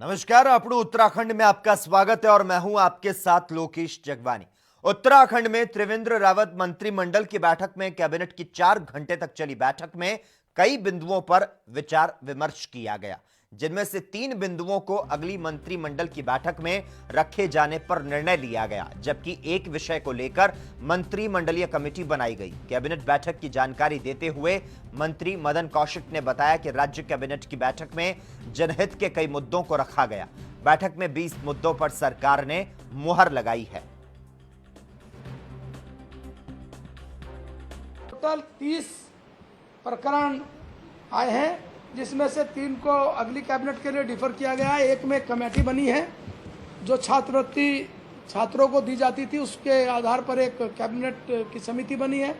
नमस्कार, આપણું उत्तराखंड में आपका स्वागत है और मैं हूं आपके साथ लोकेश जगवानी। उत्तराखंड में त्रिवेंद्र रावत मंत्रिमंडल की बैठक में कैबिनेट की 4 घंटे तक चली बैठक में कई बिंदुओं पर विचार विमर्श किया गया, जिनमें से 3 बिंदुओं को अगली मंत्रिमंडल की बैठक में रखे जाने पर निर्णय लिया गया, जबकि एक विषय को लेकर मंत्रिमंडलीय कमेटी बनाई गई। कैबिनेट बैठक की जानकारी देते हुए मंत्री मदन कौशिक ने बताया कि राज्य कैबिनेट की बैठक में जनहित के कई मुद्दों को रखा गया। बैठक में 20 मुद्दों पर सरकार ने मुहर लगाई है। टोटल 30 प्रकरण आए हैं, जिसमें से 3 को अगली कैबिनेट के लिए डिफर किया गया है। एक में कमेटी बनी है जो छात्रवृत्ति छात्रों को दी जाती थी, उसके आधार पर एक कैबिनेट की समिति बनी है,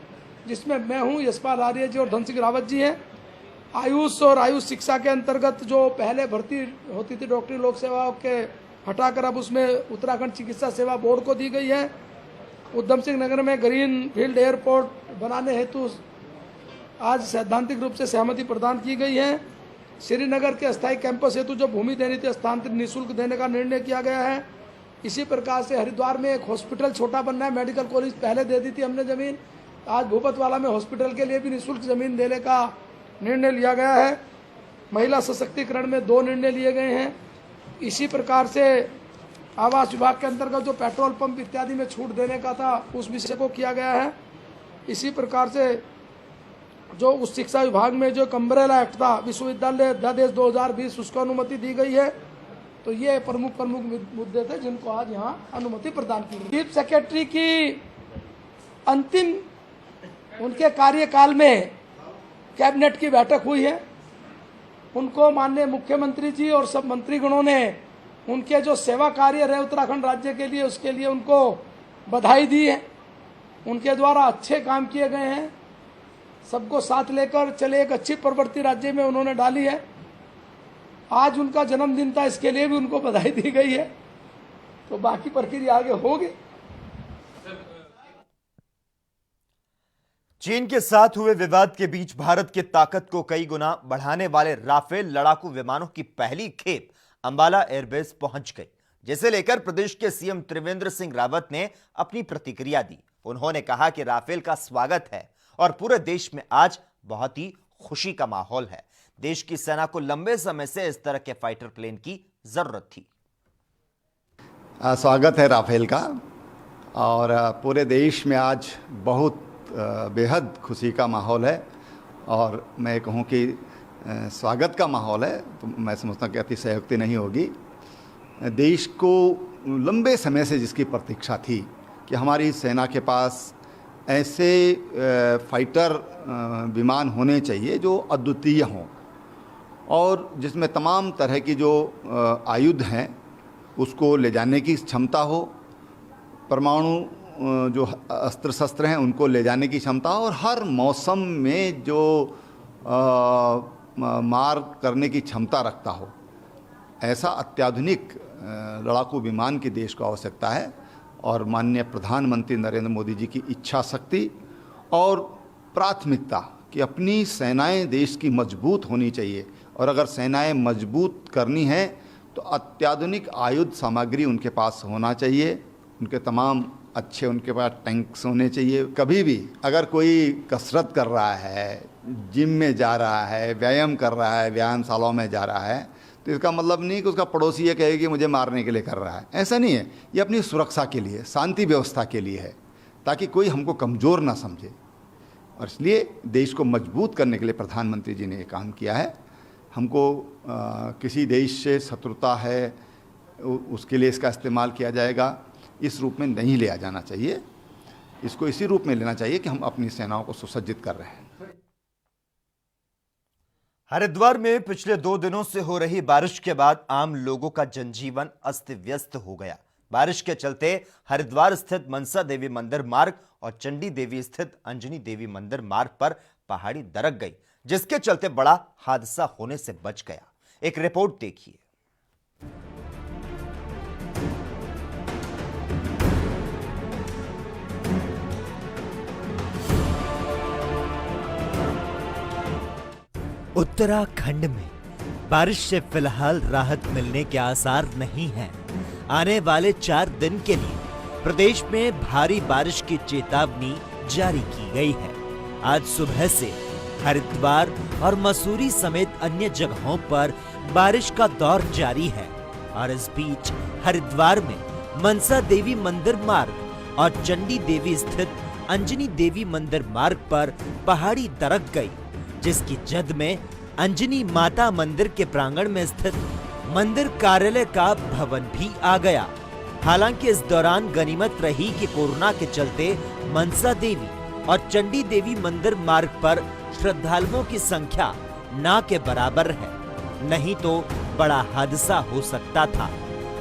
जिसमें मैं हूं, यशपाल आर्य जी और धन सिंह रावत जी हैं। आयुष और आयुष शिक्षा के अंतर्गत जो पहले भर्ती होती थी डॉक्टरी लोक सेवाओं के हटाकर अब उसमें उत्तराखंड चिकित्सा सेवा बोर्ड को दी गई है। उधम सिंह नगर में ग्रीन फील्ड एयरपोर्ट बनाने हेतु आज सैद्धांतिक रूप से सहमति प्रदान की गई है। श्रीनगर के अस्थायी कैंपस हेतु जो भूमि देनी थी हस्तांतरित निःशुल्क देने का निर्णय किया गया है। इसी प्रकार से हरिद्वार में एक हॉस्पिटल छोटा बनना है, मेडिकल कॉलेज पहले दे दी थी हमने जमीन, आज भूपतवाला में हॉस्पिटल के लिए भी निःशुल्क जमीन देने का निर्णय लिया गया है। महिला सशक्तिकरण में 2 निर्णय लिए गए हैं। इसी प्रकार से आवास विभाग के अंतर्गत जो पेट्रोल पंप इत्यादि में छूट देने का था उस विषय को किया गया है। इसी प्रकार से जो उस शिक्षा विभाग में जो अम्ब्रेला एक्ट था विश्वविद्यालय अध्यादेश 2020 उसको अनुमति दी गई है। तो ये प्रमुख मुद्दे थे जिनको आज यहाँ अनुमति प्रदान की गई। चीफ सेक्रेटरी की अंतिम उनके कार्यकाल में कैबिनेट की बैठक हुई है। उनको माननीय मुख्यमंत्री जी और सब मंत्रीगणों ने उनके जो सेवा कार्य रहे उत्तराखंड राज्य के लिए उसके लिए उनको बधाई दी है। उनके द्वारा अच्छे काम किए गए हैं, सबको साथ लेकर चले एक अच्छी प्रवृत्ति राज्य में उन्होंने डाली है। आज उनका जन्मदिन था, इसके लिए भी उनको बधाई दी गई है। तो बाकी प्रक्रिया आगे होगी। चीन के साथ हुए विवाद के बीच भारत की ताकत को कई गुना बढ़ाने वाले राफेल लड़ाकू विमानों की पहली खेप अंबाला एयरबेस पहुंच गई, जिसे लेकर प्रदेश के सीएम त्रिवेंद्र सिंह रावत ने अपनी प्रतिक्रिया दी। उन्होंने कहा कि राफेल का स्वागत है और पूरे देश में आज बहुत ही खुशी का माहौल है। देश की सेना को लंबे समय से इस तरह के फाइटर प्लेन की जरूरत थी। स्वागत है राफेल का और पूरे देश में आज बहुत बेहद खुशी का माहौल है और मैं कहूँ कि स्वागत का माहौल है तो मैं समझता हूँ कि अतिशयोक्ति नहीं होगी। देश को लंबे समय से जिसकी प्रतीक्षा थी कि हमारी सेना के पास ऐसे फाइटर विमान होने चाहिए जो अद्वितीय हों और जिसमें तमाम तरह की जो आयुध हैं उसको ले जाने की क्षमता हो, परमाणु जो अस्त्र शस्त्र हैं उनको ले जाने की क्षमता हो और हर मौसम में जो मार करने की क्षमता रखता हो। ऐसा अत्याधुनिक लड़ाकू विमान की देश को आवश्यकता है और माननीय प्रधानमंत्री नरेंद्र मोदी जी की इच्छा शक्ति और प्राथमिकता कि अपनी सेनाएं देश की मजबूत होनी चाहिए और अगर सेनाएं मजबूत करनी हैं तो अत्याधुनिक आयुध सामग्री उनके पास होना चाहिए। उनके तमाम अच्छे उनके पास टैंक्स होने चाहिए। कभी भी अगर कोई कसरत कर रहा है, जिम में जा रहा है, व्यायाम कर रहा है, व्यायामशालाओं में जा रहा है, तो इसका मतलब नहीं कि उसका पड़ोसी ये कहे कि मुझे मारने के लिए कर रहा है। ऐसा नहीं है। ये अपनी सुरक्षा के लिए, शांति व्यवस्था के लिए है, ताकि कोई हमको कमज़ोर ना समझे। और इसलिए देश को मजबूत करने के लिए प्रधानमंत्री जी ने ये काम किया है। हमको किसी देश से शत्रुता है उसके लिए इसका इस्तेमाल किया जाएगा, इस रूप में नहीं लिया जाना चाहिए। इसको इसी रूप में लेना चाहिए कि हम अपनी सेनाओं को सुसज्जित कर रहे हैं। हरिद्वार में पिछले 2 दिनों से हो रही बारिश के बाद आम लोगों का जनजीवन अस्त व्यस्त हो गया। बारिश के चलते हरिद्वार स्थित मनसा देवी मंदिर मार्ग और चंडी देवी स्थित अंजनी देवी मंदिर मार्ग पर पहाड़ी दरक गई, जिसके चलते बड़ा हादसा होने से बच गया। एक रिपोर्ट देखिए। उत्तराखंड में बारिश से फिलहाल राहत मिलने के आसार नहीं हैं। आने वाले 4 दिन के लिए प्रदेश में भारी बारिश की चेतावनी जारी की गई है। आज सुबह से हरिद्वार और मसूरी समेत अन्य जगहों पर बारिश का दौर जारी है और इस बीच हरिद्वार में मनसा देवी मंदिर मार्ग और चंडी देवी स्थित अंजनी देवी मंदिर मार्ग पर पहाड़ी दरक गई, जिसकी जद में अंजनी माता मंदिर के प्रांगण में स्थित मंदिर कार्यालय का भवन भी आ गया। हालांकि इस दौरान गनीमत रही कि कोरोना के चलते मनसा देवी और चंडी देवी मंदिर मार्ग पर श्रद्धालुओं की संख्या ना के बराबर है, नहीं तो बड़ा हादसा हो सकता था।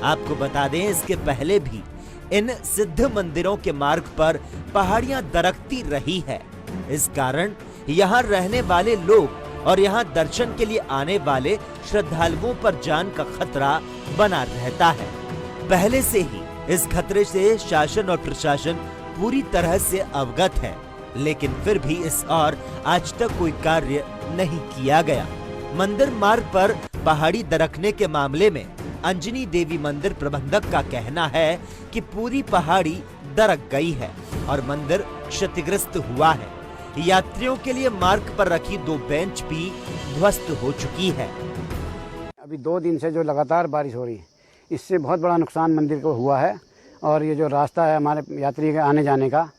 आपको बता दें, इसके पहले भी इन सिद्ध मंदिरों के मार्ग पर पहाड़ियां दरकती रही है। इस कारण यहाँ रहने वाले लोग और यहाँ दर्शन के लिए आने वाले श्रद्धालुओं पर जान का खतरा बना रहता है। पहले से ही इस खतरे से शासन और प्रशासन पूरी तरह से अवगत है, लेकिन फिर भी इस और आज तक कोई कार्य नहीं किया गया। मंदिर मार्ग पर पहाड़ी दरकने के मामले में अंजनी देवी मंदिर प्रबंधक का कहना है कि पूरी पहाड़ी दरक गई है और मंदिर क्षतिग्रस्त हुआ है। यात्रियों के लिए मार्ग पर रखी 2 बेंच भी ध्वस्त हो चुकी है। अभी 2 दिन से जो लगातार बारिश हो रही है, इससे बहुत बड़ा नुकसान मंदिर को हुआ है और ये जो रास्ता है हमारे यात्री के आने जाने का,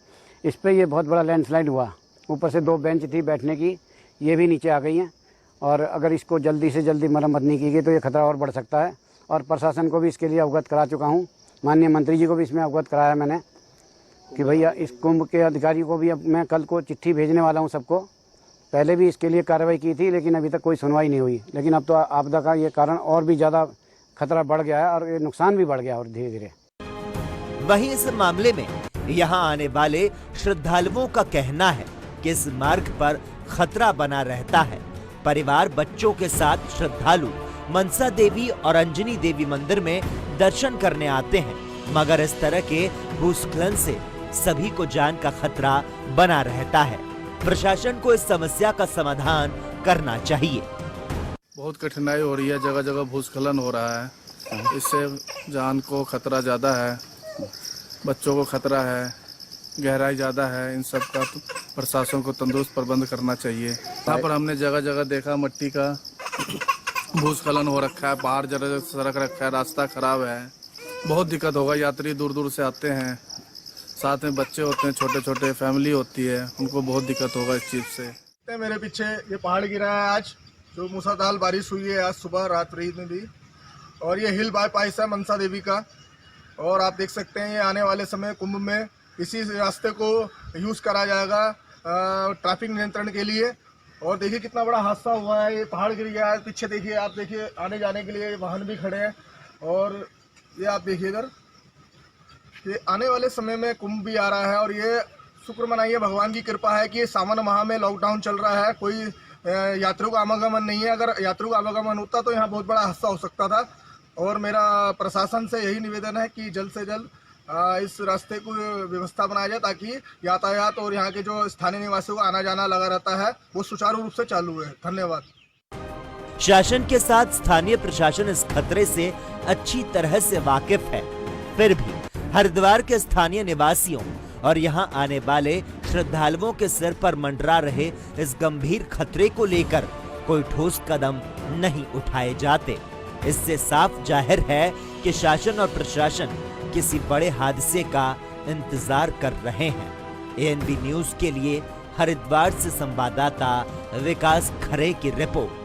इस पे ये बहुत बड़ा लैंडस्लाइड हुआ। ऊपर से 2 बेंच थी बैठने की, ये भी नीचे आ गई हैं और अगर इसको जल्दी से जल्दी मरम्मत नहीं की गई तो ये खतरा और बढ़ सकता है। और प्रशासन को भी इसके लिए अवगत करा चुका हूँ, माननीय मंत्री जी को भी इसमें अवगत कराया मैंने कि भैया इस कुंभ के अधिकारियों को भी अब मैं कल को चिट्ठी भेजने वाला हूँ सबको। पहले भी इसके लिए कार्रवाई की थी लेकिन अभी तक कोई सुनवाई नहीं हुई, लेकिन अब तो आपदा का ये कारण और भी ज़्यादा खतरा बढ़ गया है और ये नुकसान भी बढ़ गया और धीरे धीरे। वहीं इस मामले में यहाँ आने वाले श्रद्धालुओं का कहना है कि इस मार्ग पर खतरा बना रहता है। परिवार बच्चों के साथ श्रद्धालु मनसा देवी और अंजनी देवी मंदिर में दर्शन करने आते हैं, मगर इस तरह के भूस्खलन से सभी को जान का खतरा बना रहता है। प्रशासन को इस समस्या का समाधान करना चाहिए। बहुत कठिनाई हो रही है, जगह जगह भूस्खलन हो रहा है, इससे जान को खतरा ज़्यादा है, बच्चों को खतरा है, गहराई ज़्यादा है। इन सब का तो प्रशासन को तंदुरुस्त प्रबंध करना चाहिए। यहाँ पर हमने जगह जगह देखा मट्टी का भूस्खलन हो रखा है, बाहर जगह सड़क रखा है, रास्ता खराब है, बहुत दिक्कत होगा। यात्री दूर दूर से आते हैं, साथ में बच्चे होते हैं, छोटे छोटे फैमिली होती है, उनको बहुत दिक्कत होगा इस चीज़ से। मेरे पीछे ये पहाड़ गिरा है आज, जो मूसलाधार बारिश हुई है आज सुबह रात्रि में भी, और ये हिल बाईपास है मनसा देवी का। और आप देख सकते हैं ये आने वाले समय कुंभ में इसी रास्ते को यूज़ करा जाएगा ट्रैफिक नियंत्रण के लिए। और देखिए कितना बड़ा हादसा हुआ है, ये पहाड़ गिर गया है। पीछे देखिए, आप देखिए आने जाने के लिए वाहन भी खड़े हैं। और ये आप देखिए इधर कि आने वाले समय में कुंभ भी आ रहा है। और ये शुक्र मनाइए, भगवान की कृपा है कि सावन माह में लॉकडाउन चल रहा है, कोई यात्रियों का आवागमन नहीं है। अगर यात्रियों का आवागमन होता तो यहाँ बहुत बड़ा हादसा हो सकता था। और मेरा प्रशासन से यही निवेदन है कि जल्द से जल्द इस रास्ते को व्यवस्था बनाया जाए ताकि यातायात और यहाँ के जो स्थानीय निवासियों का आना जाना लगा रहता है वो सुचारू रूप से चालू है। धन्यवाद। शासन के साथ स्थानीय प्रशासन इस खतरे से अच्छी तरह से वाकिफ है, फिर भी हरिद्वार के स्थानीय निवासियों और यहाँ आने वाले श्रद्धालुओं के सिर पर मंडरा रहे इस गंभीर खतरे को लेकर कोई ठोस कदम नहीं उठाए जाते। इससे साफ जाहिर है कि शासन और प्रशासन किसी बड़े हादसे का इंतजार कर रहे हैं। एएनबी न्यूज के लिए हरिद्वार से संवाददाता विकास खरे की रिपोर्ट।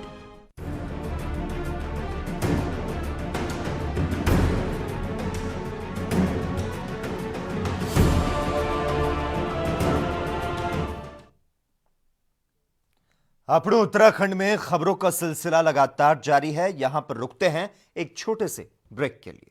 अपने उत्तराखंड में खबरों का सिलसिला लगातार जारी है। यहां पर रुकते हैं एक छोटे से ब्रेक के लिए।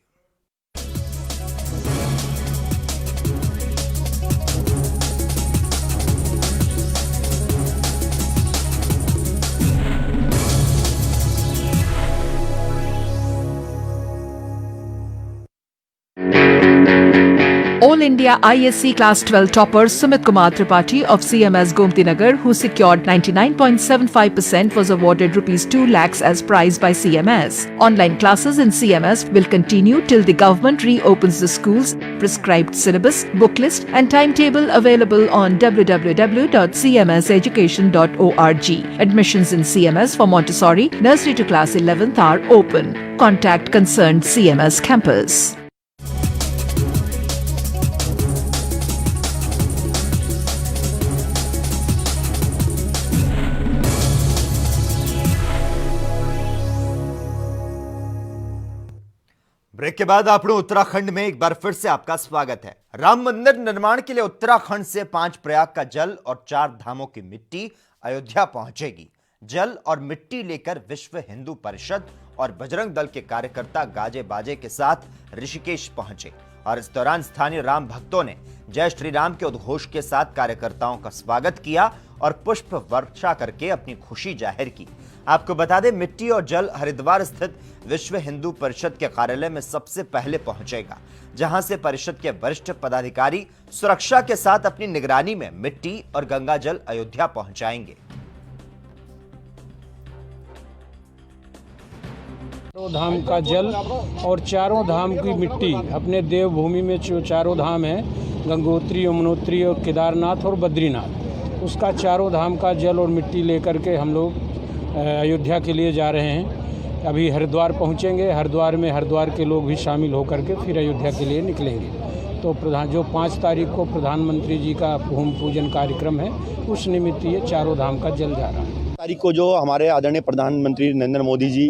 All India ISC Class 12 topper Sumit Kumar Tripathi of CMS Gomti Nagar, who secured 99.75%, was awarded Rs 2 lakhs as prize by CMS. Online classes in CMS will continue till the government reopens the schools. Prescribed syllabus, book list and timetable available on www.cmseducation.org. Admissions in CMS for Montessori, nursery to class 11th are open. Contact concerned CMS campus. Break के बाद आपको उत्तराखंड में एक बार फिर से आपका स्वागत है। राम मंदिर निर्माण के लिए उत्तराखंड से 5 प्रयाग का जल और 4 धामों की मिट्टी अयोध्या पहुंचेगी। जल और मिट्टी लेकर विश्व हिंदू परिषद और बजरंग दल के कार्यकर्ता गाजे बाजे के साथ ऋषिकेश पहुंचे और इस दौरान स्थानीय राम भक्तों ने जय श्री राम के उद्घोष के साथ कार्यकर्ताओं का स्वागत किया और पुष्प वर्षा करके अपनी खुशी जाहिर की। आपको बता दें, मिट्टी और जल हरिद्वार स्थित विश्व हिंदू परिषद के कार्यालय में सबसे पहले पहुंचेगा, जहां से परिषद के वरिष्ठ पदाधिकारी सुरक्षा के साथ अपनी निगरानी में मिट्टी और गंगा जल अयोध्या पहुंचाएंगे। चारों धाम का जल और चारों धाम की मिट्टी, अपने देवभूमि में जो चारों धाम हैं, गंगोत्री, यमुनोत्री और केदारनाथ और बद्रीनाथ, उसका चारों धाम का जल और मिट्टी लेकर के हम लोग अयोध्या के लिए जा रहे हैं। अभी हरिद्वार पहुंचेंगे। हरिद्वार के लोग भी शामिल होकर के फिर अयोध्या के लिए निकलेंगे। तो जो 5 तारीख को प्रधानमंत्री जी का भूमि पूजन कार्यक्रम है, उस निमित्त ये चारों धाम का जल जा रहा है। तारीख को जो हमारे आदरणीय प्रधानमंत्री नरेंद्र मोदी जी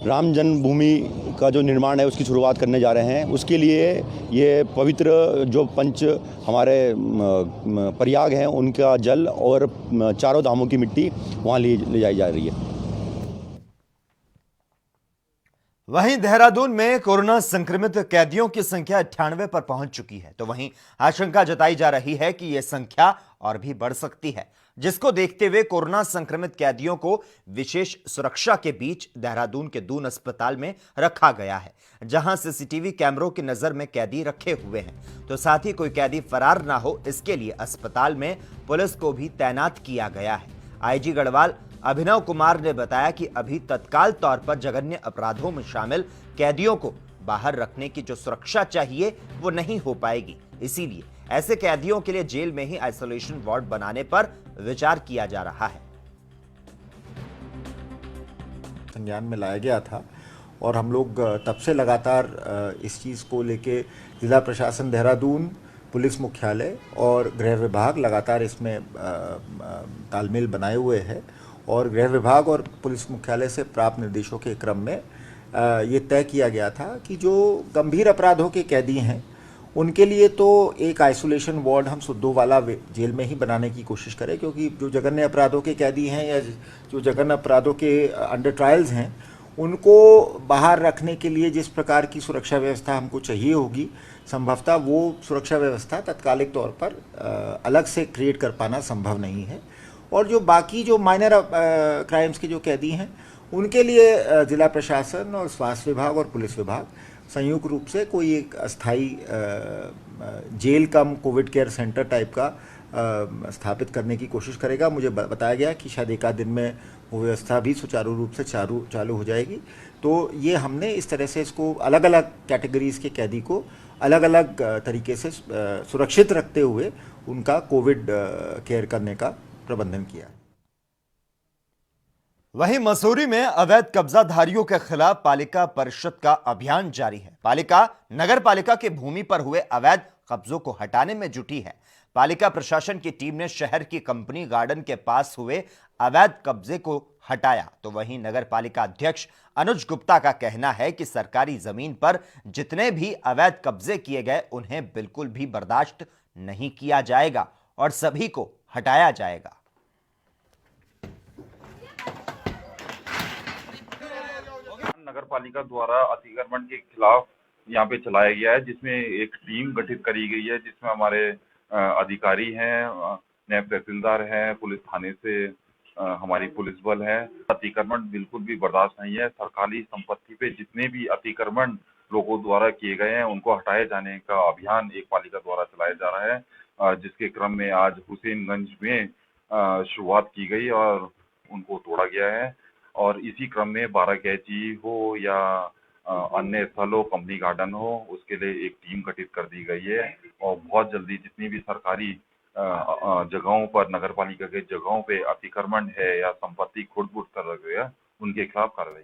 राम जन्मभूमि का जो निर्माण है उसकी शुरुआत करने जा रहे हैं, उसके लिए ये पवित्र जो पंच हमारे प्रयाग हैं उनका जल और चारों धामों की मिट्टी वहाँ ले जाई जा रही है। वहीं देहरादून में कोरोना संक्रमित कैदियों की संख्या 98 पर पहुंच चुकी है, तो वहीं आशंका जताई जा रही है कि यह संख्या और भी बढ़ सकती है, जिसको देखते हुए कोरोना संक्रमित कैदियों को विशेष सुरक्षा के बीच देहरादून के दून अस्पताल में रखा गया है, जहां सीसीटीवी कैमरों की नजर में कैदी रखे हुए हैं। तो साथ ही कोई कैदी फरार ना हो, इसके लिए अस्पताल में पुलिस को भी तैनात किया गया है। आईजी गढ़वाल अभिनव कुमार ने बताया कि अभी तत्काल तौर पर जघन्य अपराधों में शामिल कैदियों को बाहर रखने की जो सुरक्षा चाहिए वो नहीं हो पाएगी, इसीलिए ऐसे कैदियों के लिए जेल में ही आइसोलेशन वार्ड बनाने पर विचार किया जा रहा है। संज्ञान में लाया गया था और हम लोग तब से लगातार इस चीज़ को लेके जिला प्रशासन देहरादून, पुलिस मुख्यालय और गृह विभाग लगातार इसमें तालमेल बनाए हुए है और गृह विभाग और पुलिस मुख्यालय से प्राप्त निर्देशों के क्रम में ये तय किया गया था कि जो गंभीर अपराधों के कैदी हैं उनके लिए तो एक आइसोलेशन वार्ड हम सुद्धोवाला जेल में ही बनाने की कोशिश करें, क्योंकि जो जघन्य अपराधों के कैदी हैं या जो जघन्य अपराधों के अंडर ट्रायल्स हैं उनको बाहर रखने के लिए जिस प्रकार की सुरक्षा व्यवस्था हमको चाहिए होगी, संभवतः वो सुरक्षा व्यवस्था तत्कालिक तौर पर अलग से क्रिएट कर पाना संभव नहीं है। और जो बाकी जो माइनर क्राइम्स के जो कैदी हैं उनके लिए जिला प्रशासन और स्वास्थ्य विभाग और पुलिस विभाग संयुक्त रूप से कोई एक अस्थाई जेल कम कोविड केयर सेंटर टाइप का स्थापित करने की कोशिश करेगा। मुझे बताया गया कि शायद 1 आध दिन में वो व्यवस्था भी सुचारू रूप से चालू हो जाएगी। तो ये हमने इस तरह से इसको अलग अलग कैटेगरीज के कैदी को अलग अलग तरीके से सुरक्षित रखते हुए उनका कोविड केयर करने का प्रबंधन किया। वहीं मसूरी में अवैध कब्जाधारियों के खिलाफ पालिका परिषद का अभियान जारी है। पालिका नगर पालिका के भूमि पर हुए अवैध कब्जों को हटाने में जुटी है। पालिका प्रशासन की टीम ने शहर की कंपनी गार्डन के पास हुए अवैध कब्जे को हटाया, तो वहीं नगर पालिका अध्यक्ष अनुज गुप्ता का कहना है कि सरकारी जमीन पर जितने भी अवैध कब्जे किए गए उन्हें बिल्कुल भी बर्दाश्त नहीं किया जाएगा और सभी को हटाया जाएगा। नगर पालिका द्वारा अतिक्रमण के खिलाफ यहाँ पे चलाया गया है, जिसमें एक टीम गठित करी गई है, जिसमें हमारे अधिकारी हैं, नायब तहसीलदार हैं, पुलिस थाने से हमारी पुलिस बल है। अतिक्रमण बिल्कुल भी बर्दाश्त नहीं है। सरकारी संपत्ति पे जितने भी अतिक्रमण लोगों द्वारा किए गए हैं उनको हटाए जाने का अभियान एक पालिका द्वारा चलाया जा रहा है, जिसके क्रम में आज हुसैनगंज में शुरुआत की गई और उनको तोड़ा गया है। और इसी क्रम में बारागैची हो या अन्य स्थल हो, कंपनी गार्डन हो, उसके लिए एक टीम गठित कर दी गई है और बहुत जल्दी जितनी भी सरकारी जगहों पर, नगर पालिका के जगहों पे अतिक्रमण है या संपत्ति खुद-बुद कर रहे हैं, उनके खिलाफ कार्रवाई।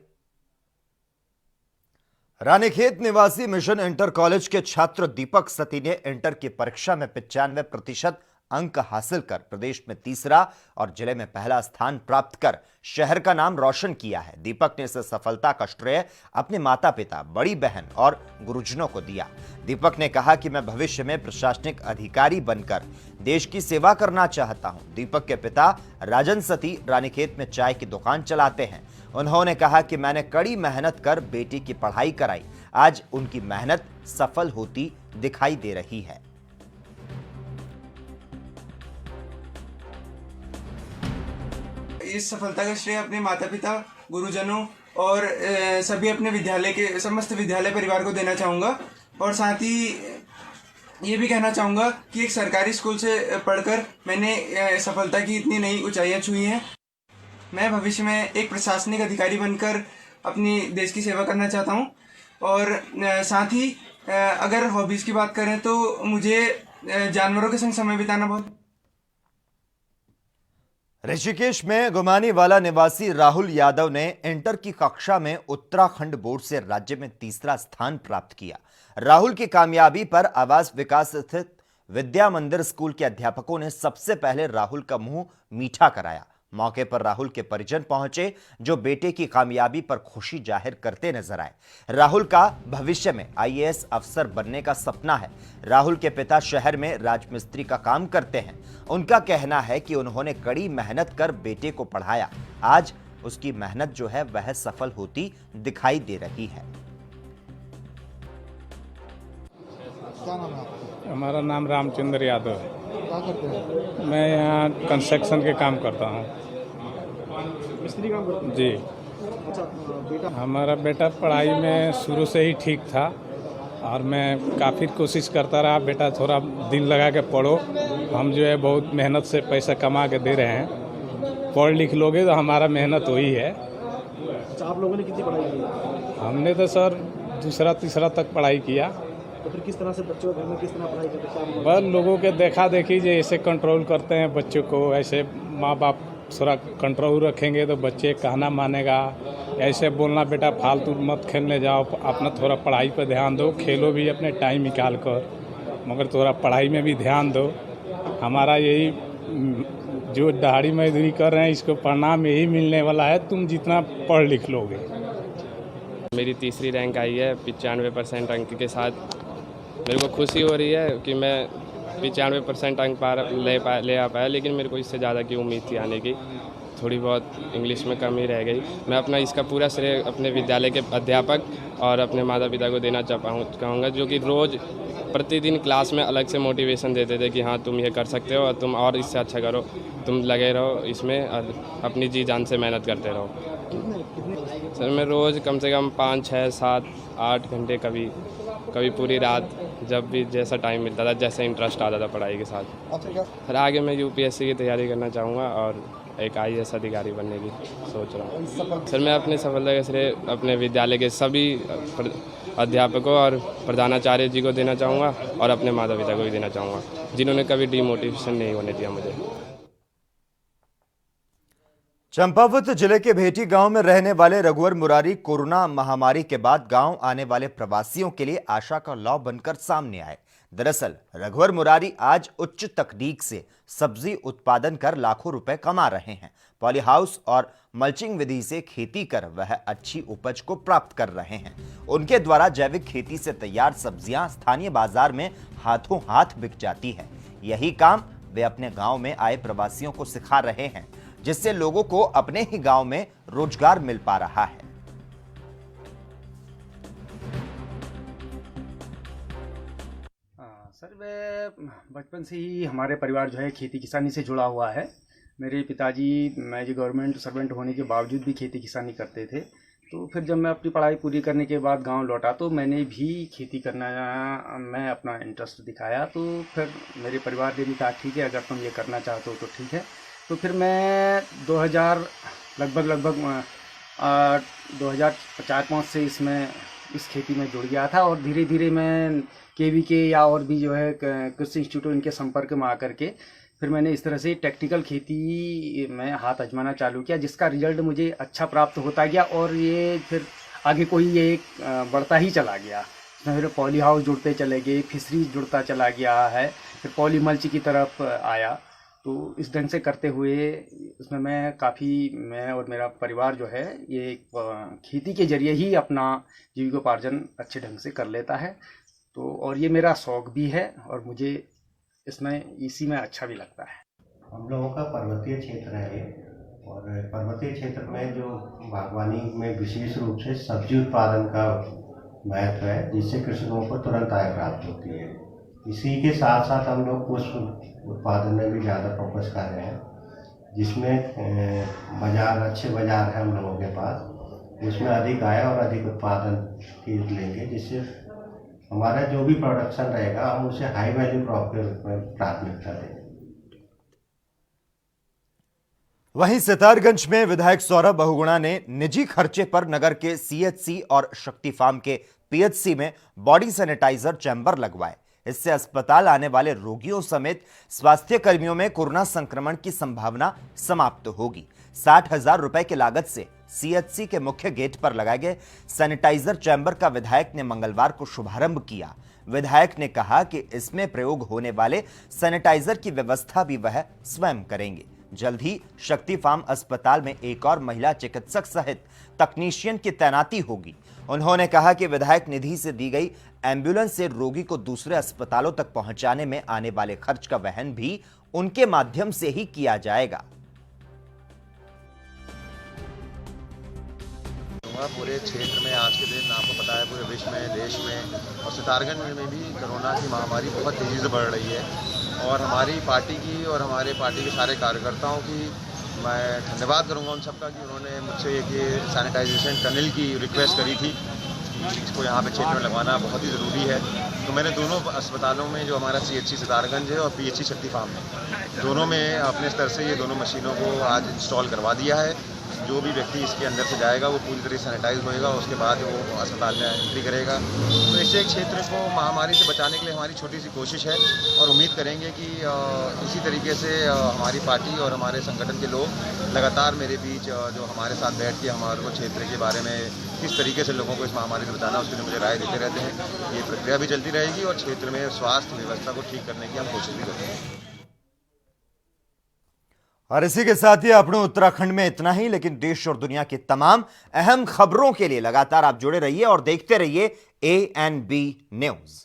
रानीखेत निवासी मिशन इंटर कॉलेज के छात्र दीपक सती ने इंटर की परीक्षा में 95% अंक हासिल कर प्रदेश में तीसरा और जिले में पहला स्थान प्राप्त कर शहर का नाम रोशन किया है। दीपक ने इस सफलता का श्रेय अपने माता पिता, बड़ी बहन और गुरुजनों को दिया। दीपक ने कहा कि मैं भविष्य में प्रशासनिक अधिकारी बनकर देश की सेवा करना चाहता हूं। दीपक के पिता राजन सती रानीखेत में चाय की दुकान चलाते हैं। उन्होंने कहा कि मैंने कड़ी मेहनत कर बेटी की पढ़ाई कराई, आज उनकी मेहनत सफल होती दिखाई दे रही है। इस सफलता का श्रेय अपने माता पिता, गुरुजनों और सभी अपने विद्यालय के समस्त विद्यालय परिवार को देना चाहूँगा। और साथ ही ये भी कहना चाहूँगा कि एक सरकारी स्कूल से पढ़कर मैंने सफलता की इतनी नई ऊंचाइयाँ छुई हैं। मैं भविष्य में एक प्रशासनिक अधिकारी बनकर अपनी देश की सेवा करना चाहता हूँ। और साथ ही अगर हॉबीज़ की बात करें तो मुझे जानवरों के संग समय बिताना बहुत। ऋषिकेश में गुमानीवाला निवासी राहुल यादव ने इंटर की कक्षा में उत्तराखंड बोर्ड से राज्य में तीसरा स्थान प्राप्त किया। राहुल की कामयाबी पर आवास विकास स्थित विद्या मंदिर स्कूल के अध्यापकों ने सबसे पहले राहुल का मुंह मीठा कराया। मौके पर राहुल के परिजन पहुंचे, जो बेटे की कामयाबी पर खुशी जाहिर करते नजर आए। राहुल का भविष्य में आईएएस अफसर बनने का सपना है। राहुल के पिता शहर में राजमिस्त्री का काम करते हैं। उनका कहना है कि उन्होंने कड़ी मेहनत कर बेटे को पढ़ाया, आज उसकी मेहनत जो है वह सफल होती दिखाई दे रही है। क्या नाम है आपका? हमारा नाम रामचंद्र यादव है। क्या करते हैं? मैं यहाँ कंस्ट्रक्शन के काम करता हूँ। मिस्त्री काम करते हैं? जी। अच्छा, बेटा हमारा बेटा पढ़ाई में शुरू से ही ठीक था और मैं काफ़ी कोशिश करता रहा, बेटा थोड़ा दिल लगा के पढ़ो, हम जो है बहुत मेहनत से पैसा कमा के दे रहे हैं, पढ़ लिख लोगे तो हमारा मेहनत वही है। अच्छा, आप लोगों ने कितनी पढ़ाई की? हमने तो सर दूसरा तीसरा तक पढ़ाई किया। तो फिर किस तरह से बच्चों घर में किस तरह पढ़ाई करते हैं? बस लोगों के देखा देखी जैसे कंट्रोल करते हैं बच्चों को, ऐसे माँ बाप थोड़ा कंट्रोल रखेंगे तो बच्चे कहना मानेगा। ऐसे बोलना बेटा फालतू मत खेलने जाओ, अपना थोड़ा पढ़ाई पर ध्यान दो, खेलो भी अपने टाइम निकाल कर, मगर थोड़ा पढ़ाई में भी ध्यान दो। हमारा यही जो दहाड़ी मजदूरी कर रहे हैं इसको परिणाम यही मिलने वाला है, तुम जितना पढ़ लिख लोगे। मेरी तीसरी रैंक आई है 95% अंक के साथ। मेरे को खुशी हो रही है कि मैं 95% अंक ले आ पाया, लेकिन मेरे को इससे ज़्यादा की उम्मीद थी आने की। थोड़ी बहुत इंग्लिश में कमी रह गई। मैं अपना इसका पूरा श्रेय अपने विद्यालय के अध्यापक और अपने माता पिता को देना चाहूँगा, जो कि रोज़ प्रतिदिन क्लास में अलग से मोटिवेशन देते थे कि हाँ तुम ये कर सकते हो और तुम और इससे अच्छा करो, तुम लगे रहो इसमें और अपनी जी जान से मेहनत करते रहो। सर मैं रोज़ कम से कम 5, 6, 7, 8 घंटे, कभी पूरी रात, जब भी जैसा टाइम मिलता था, जैसे इंटरेस्ट आता था पढ़ाई के साथ। सर आगे मैं यूपीएससी की तैयारी करना चाहूँगा और एक आईएएस अधिकारी बनने की सोच रहा हूँ। सर मैं अपनी सफलता के श्रेय अपने विद्यालय के सभी अध्यापकों और प्रधानाचार्य जी को देना चाहूँगा और अपने माता पिता को भी देना चाहूँगा, जिन्होंने कभी डिमोटिवेशन नहीं होने दिया मुझे। चंपावत जिले के भेटी गांव में रहने वाले रघुवर मुरारी कोरोना महामारी के बाद गांव आने वाले प्रवासियों के लिए आशा का लौ बनकर सामने आए। दरअसल रघुवर मुरारी आज उच्च तकनीक से सब्जी उत्पादन कर लाखों रुपए कमा रहे हैं। पॉली हाउस और मल्चिंग विधि से खेती कर वह अच्छी उपज को प्राप्त कर रहे हैं। उनके द्वारा जैविक खेती से तैयार सब्जियां स्थानीय बाजार में हाथों हाथ बिक जाती है। यही काम वे अपने गांव में आए प्रवासियों को सिखा रहे हैं, जिससे लोगों को अपने ही गांव में रोजगार मिल पा रहा है। सर मैं बचपन से ही हमारे परिवार जो है खेती किसानी से जुड़ा हुआ है। मेरे पिताजी मैं जो गवर्नमेंट सर्वेंट होने के बावजूद भी खेती किसानी करते थे। तो फिर जब मैं अपनी पढ़ाई पूरी करने के बाद गांव लौटा तो मैंने भी खेती करना मैं अपना इंटरेस्ट दिखाया। तो फिर मेरे परिवार ने भी कहा ठीक है, अगर तुम ये करना चाहते हो तो ठीक है। तो फिर मैं 2000 लगभग 2004-05 से इस खेती में जुड़ गया था और धीरे धीरे मैं KVK या और भी जो है कृषि इंस्टीट्यूट इनके संपर्क में आकर के फिर मैंने इस तरह से टेक्निकल खेती में हाथ आजमाना चालू किया, जिसका रिजल्ट मुझे अच्छा प्राप्त होता गया और ये फिर आगे कोई ये बढ़ता ही चला गया। इसमें फिर पॉली हाउस जुड़ते चले गए, फिशरीज जुड़ता चला गया है, फिर पॉली मल्च की तरफ आया। तो इस ढंग से करते हुए इसमें मैं और मेरा परिवार जो है ये खेती के जरिए ही अपना जीविकोपार्जन अच्छे ढंग से कर लेता है। तो और ये मेरा शौक भी है और मुझे इसी में अच्छा भी लगता है। हम लोगों का पर्वतीय क्षेत्र है ये, और पर्वतीय क्षेत्र में जो बागवानी में विशेष रूप से सब्जी उत्पादन का महत्व है, जिससे कृषकों को तुरंत आय प्राप्त होती है। इसी के साथ साथ हम लोग पुष्प उत्पादन में भी ज़्यादा फोकस कर रहे हैं, जिसमें अच्छे बाजार है हम लोगों के पास, जिसमें अधिक आय और अधिक उत्पादन की लेंगे, जिससे हमारा जो भी प्रोडक्शन रहेगा हम उसे हाई वैल्यू क्रॉप के रूप में प्राथमिकता देंगे। वहीं सितारगंज में विधायक सौरभ बहुगुणा ने निजी खर्चे पर नगर के CHC और शक्ति फार्म के PHC में बॉडी सैनिटाइजर चैम्बर लगवाए। इससे अस्पताल आने वाले रोगियों समेत स्वास्थ्य कर्मियों में कोरोना संक्रमण की संभावना समाप्त होगी। 60,000 रुपए की लागत से CHC के मुख्य गेट पर लगाए गए सैनिटाइजर चैम्बर का विधायक ने मंगलवार को शुभारंभ किया। विधायक ने कहा कि इसमें प्रयोग होने वाले सैनिटाइजर की व्यवस्था भी वह स्वयं करेंगे। जल्द ही शक्ति फार्म अस्पताल में एक और महिला चिकित्सक सहित तकनीशियन की तैनाती होगी। उन्होंने कहा कि विधायक निधि से दी गई एम्बुलेंस से रोगी को दूसरे अस्पतालों तक पहुंचाने में आने वाले खर्च का वहन भी उनके माध्यम से ही किया जाएगा। पूरे क्षेत्र में आज के दिन आपको पता है पूरे विश्व में, देश में और सितारगंज में भी कोरोना की महामारी बहुत तेज़ी से बढ़ रही है। और हमारी पार्टी की और हमारे पार्टी के सारे कार्यकर्ताओं की मैं धन्यवाद करूंगा उन सबका कि उन्होंने मुझसे ये सैनिटाइजेशन टनल की रिक्वेस्ट करी थी। इसको यहाँ पे क्षेत्र में लगवाना बहुत ही ज़रूरी है। तो मैंने दोनों अस्पतालों में जो हमारा CHC सितारगंज है और PHC शक्ति फार्म है, दोनों में अपने स्तर से ये दोनों मशीनों को आज इंस्टॉल करवा दिया है। जो भी व्यक्ति इसके अंदर से जाएगा वो पूरी तरह सैनिटाइज होएगा, उसके बाद वो अस्पताल में एंट्री करेगा। तो इससे क्षेत्र को महामारी से बचाने के लिए हमारी छोटी सी कोशिश है और उम्मीद करेंगे कि इसी तरीके से हमारी पार्टी और हमारे संगठन के लोग लगातार मेरे बीच जो हमारे साथ बैठ के हमारे को क्षेत्र के बारे में किस तरीके से लोगों को इस महामारी से बचाना उसके लिए मुझे राय देते रहते हैं। ये प्रक्रिया भी चलती रहेगी और क्षेत्र में स्वास्थ्य व्यवस्था को ठीक करने की हम कोशिश भी करेंगे। और इसी के साथ ही अपने उत्तराखंड में इतना ही, लेकिन देश और दुनिया की तमाम अहम खबरों के लिए लगातार आप जुड़े रहिए और देखते रहिए ANB न्यूज़।